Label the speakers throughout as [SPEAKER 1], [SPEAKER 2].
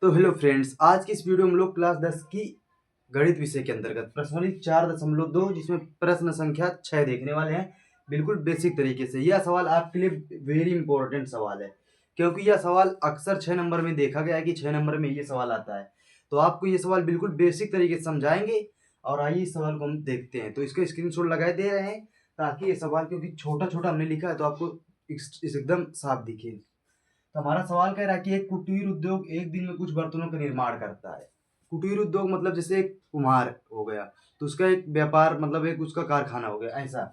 [SPEAKER 1] तो hello friends, आज की इस वीडियो में हम लोग क्लास 10 की गणित विषय के अंतर्गत प्रश्नावली 4.2 जिसमें प्रश्न संख्या 6 देखने वाले हैं। बिल्कुल बेसिक तरीके से यह सवाल आपके लिए वेरी इंपॉर्टेंट सवाल है, क्योंकि यह सवाल अक्सर 6 नंबर में देखा गया है कि 6 नंबर में ये सवाल आता है। तो आपको ये सवाल बिल्कुल बेसिक तरीके से समझाएंगे। और आइए इस सवाल को हम देखते हैं। तो इसका स्क्रीनशॉट लगाए दे रहे हैं ताकि ये सवाल, क्योंकि छोटा छोटा हमने लिखा है तो आपको एकदम साफ दिखे। तो हमारा सवाल कह रहा है कि एक कुटीर उद्योग एक दिन में कुछ बर्तनों का निर्माण करता है। कुटीर उद्योग मतलब जैसे एक कुम्हार हो गया, तो उसका एक व्यापार मतलब एक उसका कारखाना हो गया ऐसा।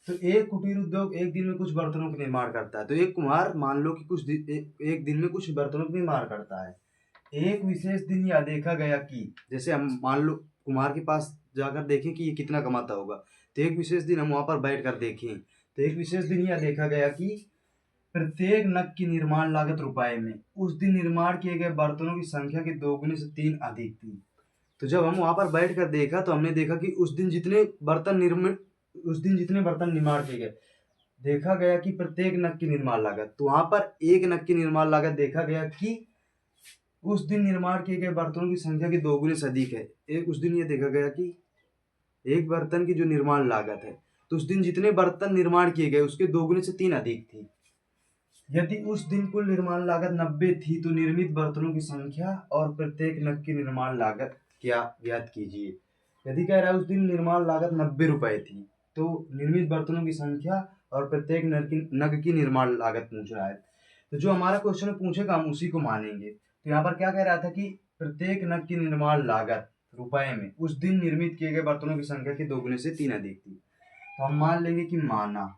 [SPEAKER 1] तो एक कुटीर उद्योग एक दिन में कुछ बर्तनों का निर्माण करता है। तो एक कुम्हार मान लो कि एक दिन में कुछ बर्तनों का निर्माण करता है। एक विशेष दिन यह देखा गया कि, जैसे हम मान लो कुम्हार के पास जाकर देखें कि ये कितना कमाता होगा, तो एक विशेष दिन हम वहां पर बैठ कर देखें, तो एक विशेष दिन यह देखा गया कि प्रत्येक नग की निर्माण लागत रुपए में उस दिन निर्माण किए गए बर्तनों की संख्या के 2 से 3 अधिक थी। तो जब हम वहां पर बैठ कर देखा तो हमने देखा कि उस दिन जितने बर्तन निर्माण किए गए, देखा गया कि प्रत्येक नग की निर्माण लागत, तो वहां पर एक नग की निर्माण लागत देखा गया कि उस दिन निर्माण किए गए बर्तनों की संख्या के 2 से अधिक है। एक उस दिन ये देखा गया कि एक बर्तन की जो निर्माण लागत है, तो उस दिन जितने बर्तन निर्माण किए गए उसके 2 से 3 अधिक थी। यदि उस दिन कुल निर्माण लागत 90 थी तो निर्मित बर्तनों की संख्या और प्रत्येक नग की निर्माण लागत क्या ज्ञात कीजिए। यदि कह रहा है उस दिन निर्माण लागत 90 रुपए थी, तो निर्मित बर्तनों की संख्या और प्रत्येक नग की निर्माण लागत पूछ रहा है। तो जो हमारा क्वेश्चन पूछेगा हम उसी को मानेंगे। तो यहाँ पर क्या कह रहा था कि प्रत्येक नग की निर्माण लागत रुपए में उस दिन निर्मित किए गए बर्तनों की संख्या के 2 से 3 अधिक थी। तो हम मान लेंगे कि माना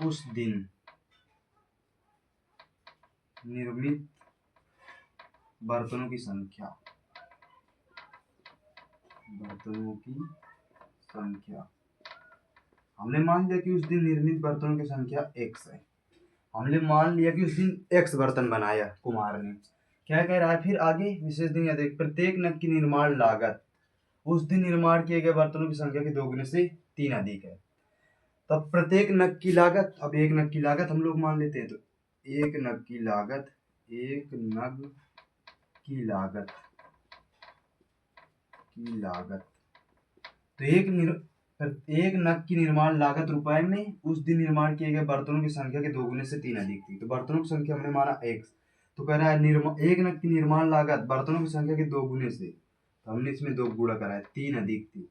[SPEAKER 1] उस दिन निर्मित बर्तनों की संख्या हमने मान लिया कि उस दिन निर्मित बर्तनों की संख्या x है। हमने मान लिया कि उस दिन x बर्तन बनाया कुमार ने। क्या कह रहा है फिर आगे, विशेष दिन या देख प्रत्येक नग की निर्माण लागत उस दिन निर्माण किए गए बर्तनों की संख्या के 2 से 3 अधिक है। तब प्रत्येक नग की लागत, अब एक नग की लागत हम लोग मान लेते हैं। तो एक नग की लागत तो एक नग की निर्माण लागत रुपए में उस दिन निर्माण किए गए बर्तनों की संख्या के 2 से 3 अधिक थी। तो बर्तनों की संख्या हमने माना x, तो कह रहा है एक नग की निर्माण लागत बर्तनों की संख्या के 2 से, तो हमने इसमें 2 गुणा करा है, 3 अधिक थी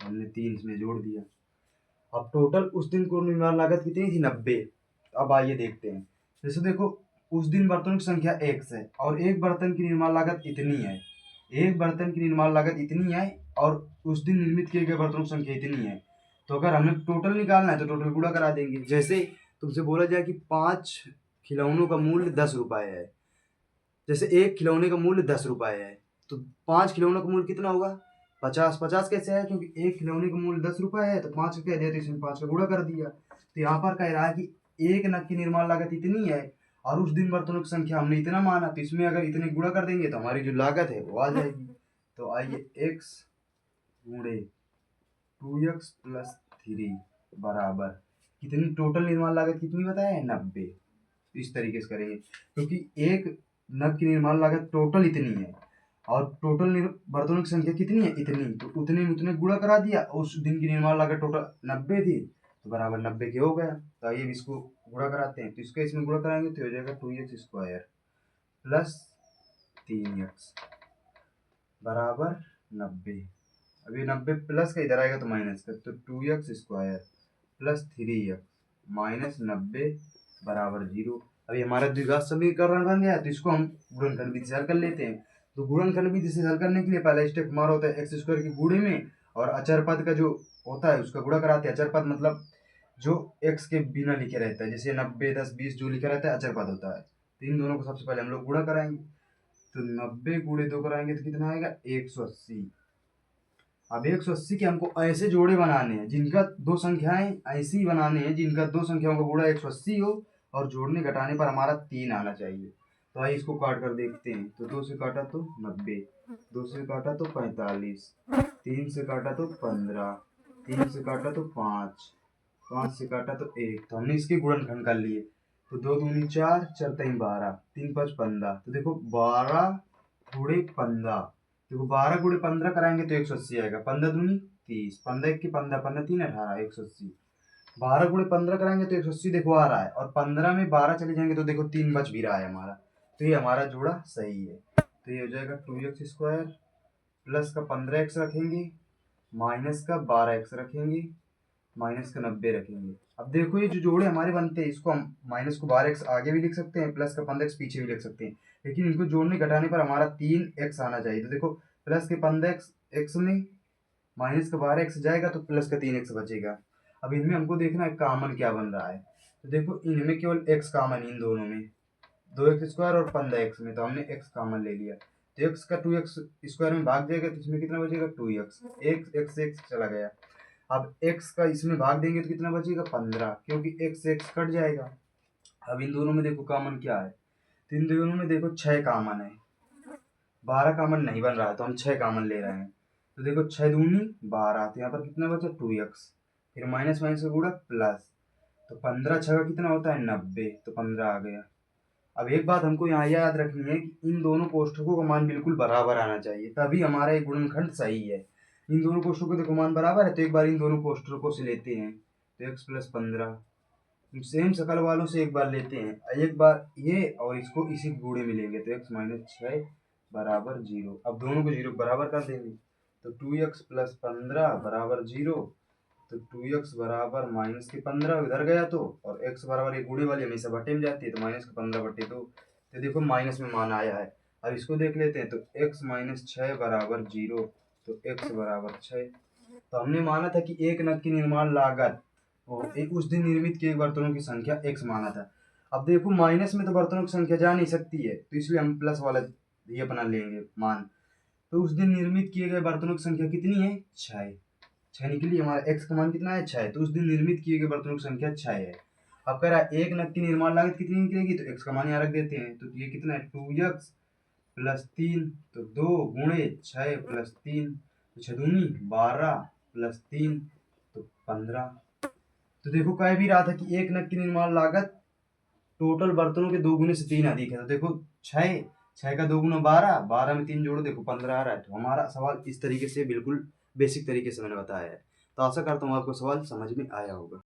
[SPEAKER 1] तो हमने 3 इसमें जोड़ दिया। अब टोटल उस दिन को निर्माण लागत कितनी थी, 90। अब आइए देखते हैं। जैसे देखो उस दिन बर्तनों की संख्या x है और एक बर्तन की निर्माण लागत इतनी है, एक बर्तन की निर्माण लागत इतनी है और उस दिन निर्मित किए गए बर्तनों की संख्या इतनी है। तो अगर हमें टोटल निकालना है तो टोटल गुणा करा देंगे। जैसे तुमसे बोला जाए कि 5 खिलौनों का मूल्य 10 रुपए है, जैसे एक खिलौने का मूल्य 10 रुपए है, तो 5 खिलौनों का मूल्य कितना होगा, 50। 50 कैसे है, क्योंकि एक खिलौने का मूल्य 10 रुपए है तो 5 का कह दिया, तो इसमें 5 का गुणा कर दिया। तो यहाँ पर कह रहा है कि एक नग की निर्माण लागत इतनी है और उस दिन बर्तनों की संख्या हमने इतना माना, तो इसमें अगर इतने गुणा कर देंगे तो हमारी जो लागत है वो आ जाएगी। तो आइए x गुणे 2x+3 बराबर कितनी, टोटल निर्माण लागत कितनी बताया है, 90। इस तरीके से करेंगे, क्योंकि एक नग की निर्माण लागत टोटल इतनी है और टोटल बर्तनों की संख्या कितनी है, इतनी, तो उतने में उतने गुणा करा दिया। उस दिन की निर्माण लागत टोटल 90 थी तो बराबर 90 के हो गया। तो आइए इसको गुणा कराते हैं। तो इसका इसमें गुणा कराएंगे तो हो जाएगा 2x² + 3x बराबर 90। अभी 90 प्लस का इधर आएगा तो माइनस का, तो 2x² + 3x -90 बराबर 0। अभी हमारा द्विघात समीकरण बन गया, तो इसको हम गुणनखंड विधि से हल कर लेते हैं। तो गुणनखंड विधि से हल करने के लिए पहला स्टेप हमारा होता है x² के गुणे में, और अचर पद का जो होता है उसका गुणा कराते हैं। अचर पद मतलब जो x के बिना लिखे रहता है, जैसे 90 10 20 जो लिखा रहता है अचर पद होता है। तो इन दोनों को सबसे पहले हम लोग गुणा कराएंगे। तो 90 गुणे 2 कराएंगे तो कितना आएगा, 180। अब 180 के हमको ऐसे जोड़े बनाने हैं जिनका दो संख्याएं ऐसी बनाने हैं जिनका दो संख्याओं का गुणा 180 हो और जोड़ने घटाने पर हमारा 3 आना चाहिए। तो आइए इसको काट कर देखते हैं। तो 2 से काटा तो 90, 2 से काटा तो 45, 3 से काटा तो 15, 3 से काटा तो 5, 5 से काटा तो 1। तो हमने इसके गुणनखंड कर लिए। तो 2 दूनी 4, 4 तीन 12, 3 5 15। तो देखो 12 गुणे 15, देखो 12 गुणे 15 कराएंगे तो 180 आएगा। 15 दूनी 30, 15 1 की 15, 15 3 18, 180। 12 गुणे 15 कराएंगे तो 180 देखो आ रहा है, और 15 में 12 चले जाएंगे तो देखो 3 बच भी रहा है हमारा। तो ये हमारा जोड़ा सही है। तो ये हो जाएगा 2x² प्लस का 15x रखेंगे, माइनस का 12x रखेंगे, माइनस का 90 रखेंगे। अब देखो ये जो जोड़े हमारे बनते हैं, इसको हम माइनस को 12x आगे भी लिख सकते हैं, प्लस का 15x पीछे भी लिख सकते हैं, लेकिन इनको जोड़ने घटाने पर हमारा 3x आना चाहिए। तो देखो प्लस के 15x में माइनस का 12x जाएगा तो प्लस का 3x बचेगा। अब इनमें हमको देखना है कॉमन क्या बन रहा है। तो देखो इनमें केवल x कॉमन, इन दोनों में 2x² और 15x में, तो हमने x कॉमन ले लिया। तो x का 2x² में भाग जाएगा तो इसमें कितना बचेगा 2x, x चला गया। अब x का इसमें भाग देंगे तो कितना बचेगा 15, क्योंकि x कट जाएगा। अब इन दोनों में देखो कॉमन क्या है, तो इन दोनों में देखो 6 कॉमन है, 12 कॉमन नहीं बन रहा है तो हम 6 कॉमन ले रहे हैं। तो देखो 6 दूनी 12, तो यहाँ पर कितना बचा 2x, फिर माइनस माइनस का गुणा प्लस, तो 15 छः का कितना होता है 90, तो 15 आ गया। अब एक बात हमको यहाँ याद रखनी है कि इन दोनों कोष्ठकों का मान बिल्कुल बराबर आना चाहिए, तभी हमारा ये गुणनखंड सही है। इन दोनों कोष्ठकों के देखो मान बराबर है, तो एक बार इन दोनों कोष्ठकों से लेते हैं, तो x प्लस 15 सेम शकल वालों से एक बार लेते हैं, एक बार ये और इसको इसी गुणे में लेंगे, तो x माइनस 6 बराबर 0। अब दोनों को 0 बराबर कर देंगे, तो 2x प्लस 15 बराबर 0। तो 2x बराबर माइनस के 15 इधर गया तो, और x बराबर एक गुणे वाली हमेशा बटे में जाती है, तो माइनस के 15 बटे 2। तो देखो माइनस में मान आया है। अब इसको देख लेते हैं, तो x माइनस 6 बराबर 0, तो x बराबर 6। तो हमने माना था कि एक नग की निर्माण लागत और एक उस दिन निर्मित किए बर्तनों की संख्या x माना था। अब देखो माइनस में तो बर्तनों की संख्या जा नहीं सकती है, तो इसलिए हम प्लस वाला ये अपना लेंगे मान। तो उस दिन निर्मित किए गए बर्तनों की संख्या कितनी है 6, 6 निकली। हमारा x का मान कितना है 6, तो उस दिन निर्मित किए गए बर्तनों की संख्या 6 है। अब कह रहा है एक नग की निर्माण लागत कितनी निकलेगी, तो x का मान यहाँ रख देते हैं, तो ये कितना है 2x प्लस 3, तो 2 गुणे 6 प्लस 3, तो 6 दूनी 12 प्लस 3, तो 15। तो देखो कह भी रहा था कि एक नग की निर्माण लागत टोटल बर्तनों के 2 गुने से 3 अधिक है, तो देखो 6, 6 का 2 गुना 12, 12 में 3 जोड़ो देखो 15 आ रहा है। तो हमारा सवाल इस तरीके से बिल्कुल बेसिक तरीके से मैंने बताया है। तो आशा करता हूँ आपको सवाल समझ में आया होगा।